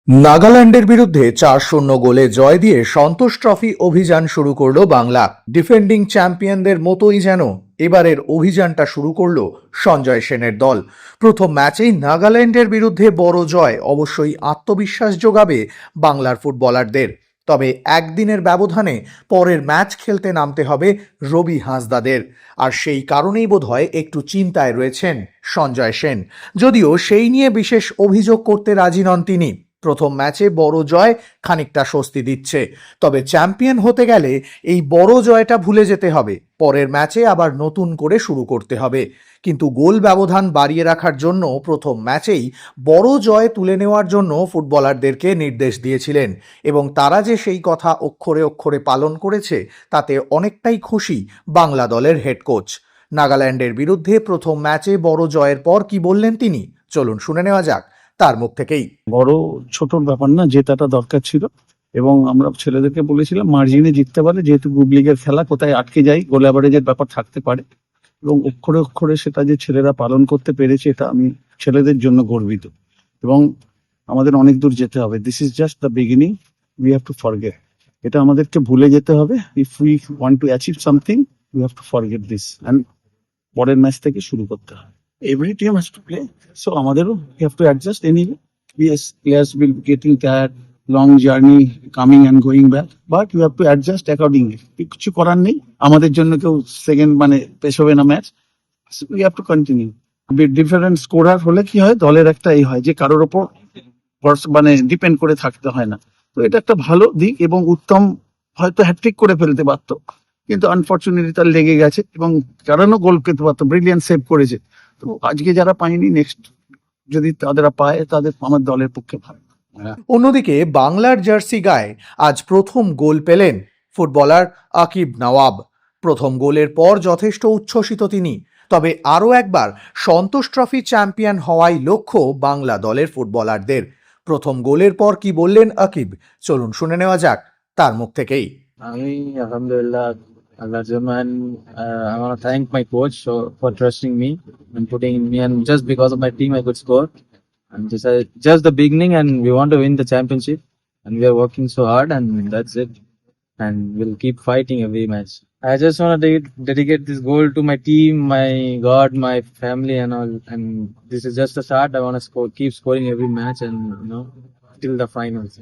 নাগাল্যান্ডের বিরুদ্ধে 4-0 গোলে জয় দিয়ে সন্তোষ ট্রফি অভিযান শুরু করল বাংলা। ডিফেন্ডিং চ্যাম্পিয়নদের মতোই যেন এবারের অভিযানটা শুরু করল সঞ্জয় সেনের দল। প্রথম ম্যাচেই নাগাল্যান্ডের বিরুদ্ধে বড় জয় অবশ্যই আত্মবিশ্বাস যোগাবে বাংলার ফুটবলারদের। তবে একদিনের ব্যবধানে পরের ম্যাচ খেলতে নামতে হবে রবি হাঁসদাদের, আর সেই কারণেই বোধহয় একটু চিন্তায় রয়েছেন সঞ্জয় সেন। যদিও সেই নিয়ে বিশেষ অভিযোগ করতে রাজি নন তিনি। প্রথম ম্যাচে বড় জয় খানিকটা স্বস্তি দিচ্ছে, তবে চ্যাম্পিয়ন হতে গেলে এই বড় জয়টা ভুলে যেতে হবে, পরের ম্যাচে আবার নতুন করে শুরু করতে হবে। কিন্তু গোল ব্যবধান বাড়িয়ে রাখার জন্য প্রথম ম্যাচেই বড় জয় তুলে নেওয়ার জন্য ফুটবলারদেরকে নির্দেশ দিয়েছিলেন, এবং তারা যে সেই কথা অক্ষরে অক্ষরে পালন করেছে তাতে অনেকটাই খুশি বাংলা দলের হেড কোচ। নাগাল্যান্ডের বিরুদ্ধে প্রথম ম্যাচে বড় জয়ের পর কি বললেন তিনি, চলুন শুনে নেওয়া যাক তার মুখ থেকেই। বড় ছোটর ব্যাপার না, জেতাটা দরকার ছিল এবং আমরা ছেলেদেরকে বলেছিলাম মার্জিনে জিততে পারে, যেহেতু গ্রুপ লিগের খেলা, কোথায় আটকে যায় গোল অ্যাভারেজের ব্যাপার থাকতে পারে, এবং অক্ষরে অক্ষরে সেটা যে ছেলেরা পালন করতে পেরেছে এটা আমি ছেলেদের জন্য গর্বিত। এবং আমাদের অনেক দূর যেতে হবে। This is just the beginning, we have to forget. এটা আমাদেরকে ভুলে যেতে হবে। If we want to achieve something we have to forget this and পরের ম্যাচ থেকে শুরু করতে হবে। Every team has to play, so আমাদেরও we have to adjust anyway. Yes, players will be getting tired, long journey coming and going back, but you have to adjust accordingly. কিছু করার নেই, আমাদের জন্য কেউ সেকেন্ড পেশ হবে না match, we have to continue. Different scorer হলে কি হয়, দলের একটা এই হয় যে কারোর ওপর ডিপেন্ড করে থাকতে হয় না। তো এটা একটা ভালো দিক, এবং উত্তম হয়তো হ্যাটট্রিক করে ফেলতে পারতো, কিন্তু আনফর্চুনেটলি তার লেগে গেছে এবং কারণও গোল পেতে পারতো, ব্রিলিয়ান্ট সেভ করেছে। তো আজকে যারা পায়নি, নেক্সট যদি তাদের পায় তাদের আমার দলের পক্ষে ভালো। অন্যদিকে বাংলার জার্সি গায়ে আজ প্রথম গোল পেলেন ফুটবলার আকিব নওয়াব। প্রথম গোলের পর যথেষ্ট উচ্ছ্বসিত তিনি, তবে আরও একবার সন্তোষ ট্রফি চ্যাম্পিয়ন হওয়াই লক্ষ্য বাংলা দলের ফুটবলারদের। প্রথম গোলের পর কি বললেন আকিব, চলুন শুনে নেওয়া যাক তার মুখ থেকেই। আমি আলহামদুলিল্লাহ আল্লাহর জন্য, and I want to thank my coach for trusting me and putting in me, and just because of my team I could score. And just the beginning, and we want to win the championship, and we are working so hard, and that's it. And we'll keep fighting every match. I just want to dedicate this goal to my team, my God, my family, and all. And this is just a start. I want to keep scoring every match, and till the finals.